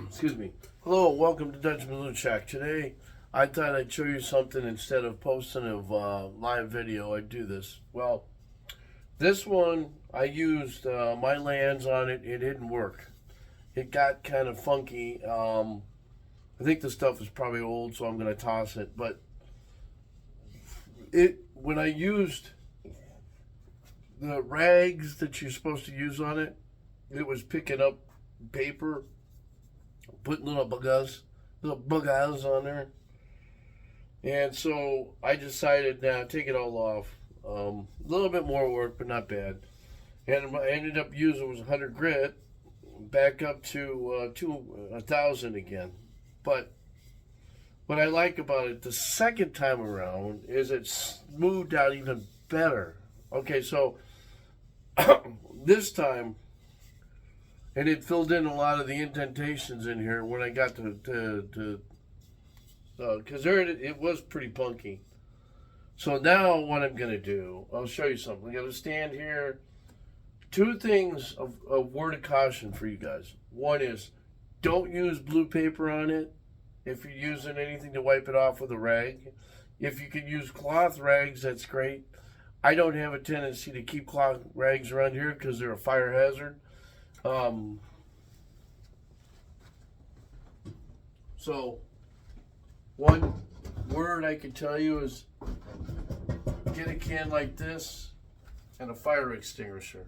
Excuse me. Hello, and welcome to Dutch Balloon Shack. Today, I thought I'd show you something instead of posting a live video. I'd do this. Well, this one I used my lands on it. It didn't work. It got kind of funky. I think the stuff is probably old, so I'm going to toss it. But when I used the rags that you're supposed to use on it, it was picking up paper, putting little bug-eyes on there. And so I decided now take it all off. A little bit more work, but not bad. And I ended up using was 100 grit, back up to 1,000 again. But what I like about it the second time around is it smoothed out even better. Okay, so this time, and it filled in a lot of the indentations in here when I got to because it was pretty punky. So now what I'm going to do, I'll show you something. I got to stand here. Two things of word of caution for you guys. One is don't use blue paper on it if you're using anything to wipe it off with a rag. If you can use cloth rags, that's great. I don't have a tendency to keep cloth rags around here because they're a fire hazard. So one word I can tell you is get a can like this and a fire extinguisher.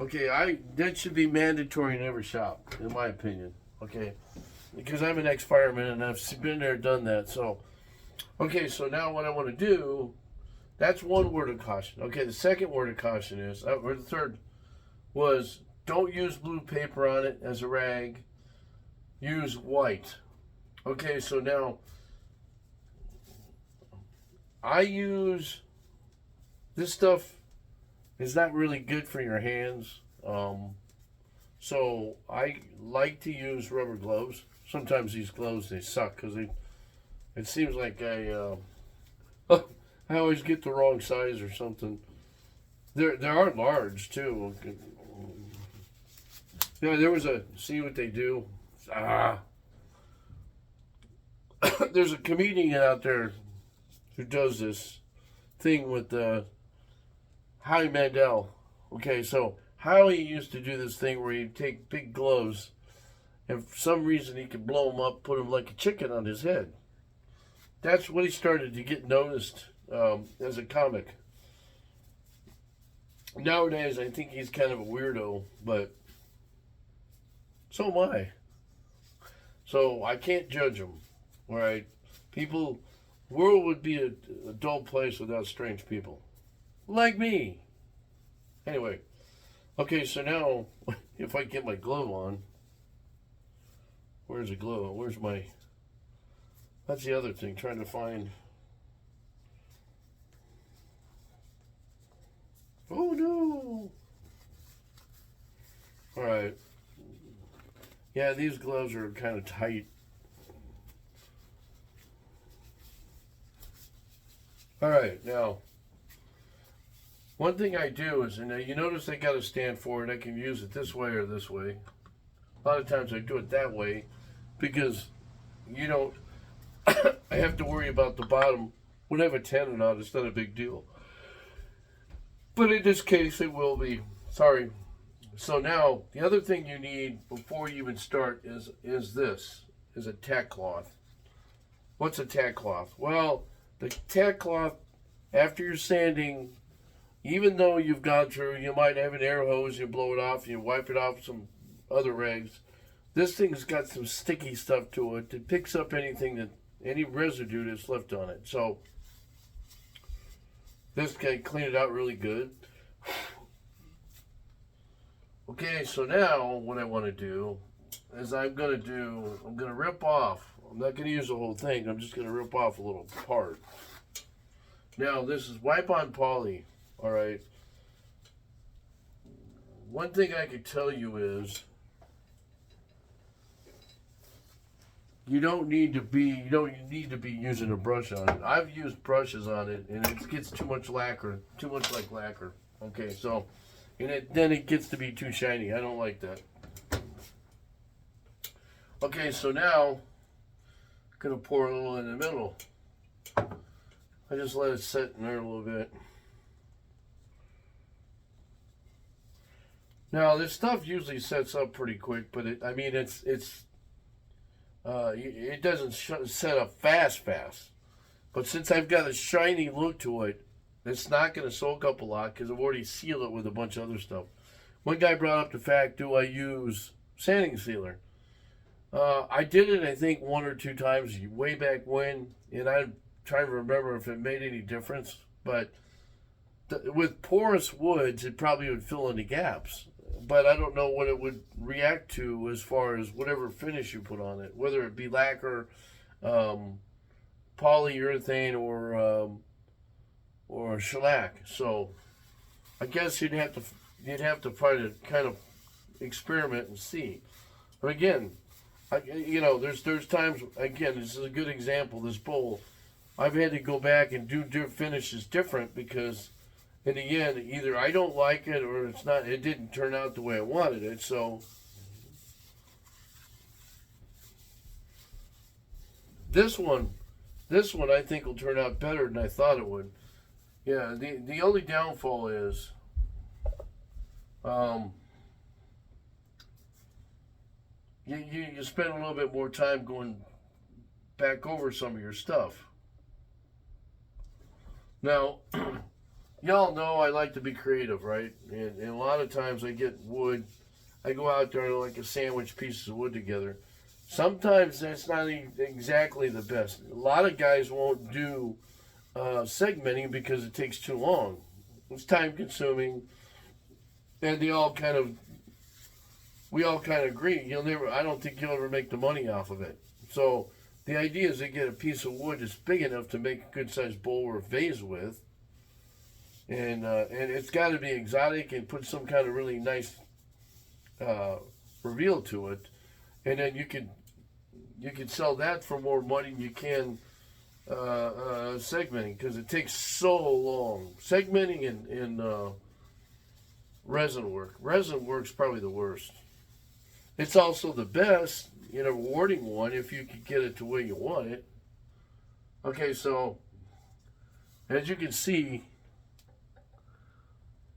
Okay, that should be mandatory in every shop, in my opinion. Okay, because I'm an ex-fireman and I've been there, done that. So, okay, so now what I want to do, that's one word of caution. Okay, the second word of caution is, or the third was, don't use blue paper on it as a rag. Use white. Okay, so now I use this stuff is not really good for your hands. So I like to use rubber gloves. Sometimes these gloves they suck because it seems like I always get the wrong size or something. There are large too. Yeah, there was see what they do. There's a comedian out there who does this thing with Howie Mandel. Okay, so Howie used to do this thing where he'd take big gloves, and for some reason he could blow them up, put them like a chicken on his head. That's when he started to get noticed as a comic. Nowadays, I think he's kind of a weirdo, but so am I. So I can't judge him, all right? World would be a dull place without strange people. Like me. Anyway, okay, so now, if I get my glove on, where's the glove? Where's my, that's the other thing, trying to find, oh no. All right. Yeah, these gloves are kind of tight. All right, now, one thing I do is, and you notice I got to stand for it. I can use it this way or this way. A lot of times I do it that way because you don't, I have to worry about the bottom. When I have a tenon on, it's not a big deal. But in this case, it will be. Sorry. So now, the other thing you need before you even start is a tack cloth. What's a tack cloth? Well, the tack cloth, after you're sanding, even though you've gone through, you might have an air hose, you blow it off, you wipe it off with some other rags. This thing's got some sticky stuff to it that picks up any residue that's left on it. So, this can clean it out really good. Okay, so now what I want to do is I'm going to rip off. I'm not going to use the whole thing. I'm just going to rip off a little part. Now, this is Wipe-On Poly, all right? One thing I could tell you is you don't need to be using a brush on it. I've used brushes on it, and it gets too much like lacquer. Okay, so... and then it gets to be too shiny. I don't like that. Okay, so now I'm gonna pour a little in the middle. I just let it sit in there a little bit. Now this stuff usually sets up pretty quick, but it doesn't set up fast. But since I've got a shiny look to it, it's not going to soak up a lot because I've already sealed it with a bunch of other stuff. One guy brought up the fact, do I use sanding sealer? I did it, I think, one or two times way back when, and I'm trying to remember if it made any difference. But with porous woods, it probably would fill in the gaps. But I don't know what it would react to as far as whatever finish you put on it, whether it be lacquer, polyurethane, or shellac. So I guess you'd have to try to kind of experiment and see. But again, there's times, again, this is a good example, this bowl. I've had to go back and do finishes different because in the end, either I don't like it or it didn't turn out the way I wanted it. So this one I think will turn out better than I thought it would. Yeah, the only downfall is you spend a little bit more time going back over some of your stuff. Now, y'all know I like to be creative, right? And a lot of times I get wood. I go out there and I like to sandwich pieces of wood together. Sometimes that's not exactly the best. A lot of guys won't do segmenting because it takes too long. It's time consuming, and we all kind of agree. I don't think you'll ever make the money off of it. So the idea is to get a piece of wood that's big enough to make a good sized bowl or vase with, and it's got to be exotic and put some kind of really nice reveal to it, and then you could sell that for more money than you can segmenting, because it takes so long. Segmenting and resin work. Resin work's probably the worst. It's also the best in a rewarding one if you can get it to where you want it. Okay, so as you can see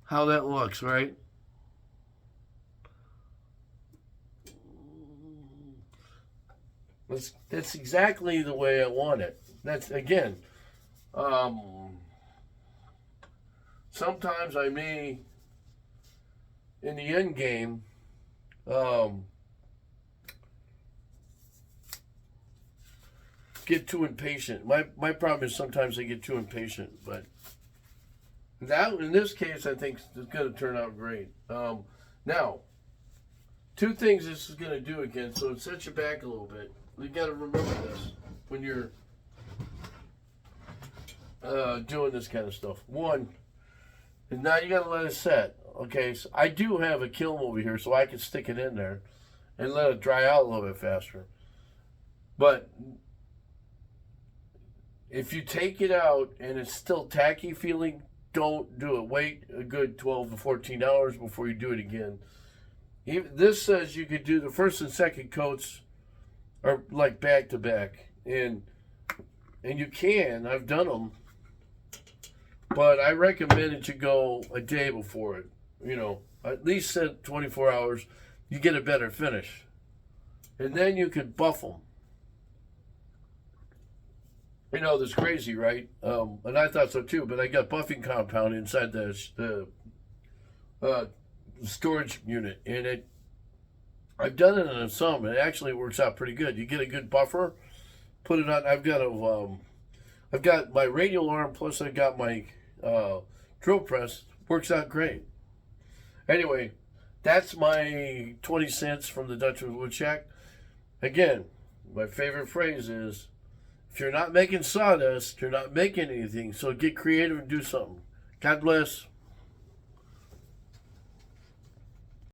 how that looks, right? That's exactly the way I want it. That's, again, sometimes I may, in the end game, get too impatient. My problem is sometimes I get too impatient, but that, in this case, I think it's going to turn out great. Now, two things this is going to do again, so it sets you back a little bit. You got to remember this when you're doing this kind of stuff. One, and now you got to let it set. Okay, so I do have a kiln over here, so I can stick it in there and let it dry out a little bit faster. But if you take it out and it's still tacky feeling, don't do it. Wait a good 12 to 14 hours before you do it again. This says you could do the first and second coats are like back to back, and you can. I've done them, but I recommend that you go a day before it. At least set 24 hours. You get a better finish, and then you can buff them. That's crazy, right? And I thought so too, but I got buffing compound inside the storage unit, and I've done it on some. It actually works out pretty good. You get a good buffer, put it on. I've got my radial arm, plus I've got my drill press. Works out great. Anyway, that's my 20 cents from the Dutchman Wood Shack. Again, my favorite phrase is, if you're not making sawdust, you're not making anything. So get creative and do something. God bless.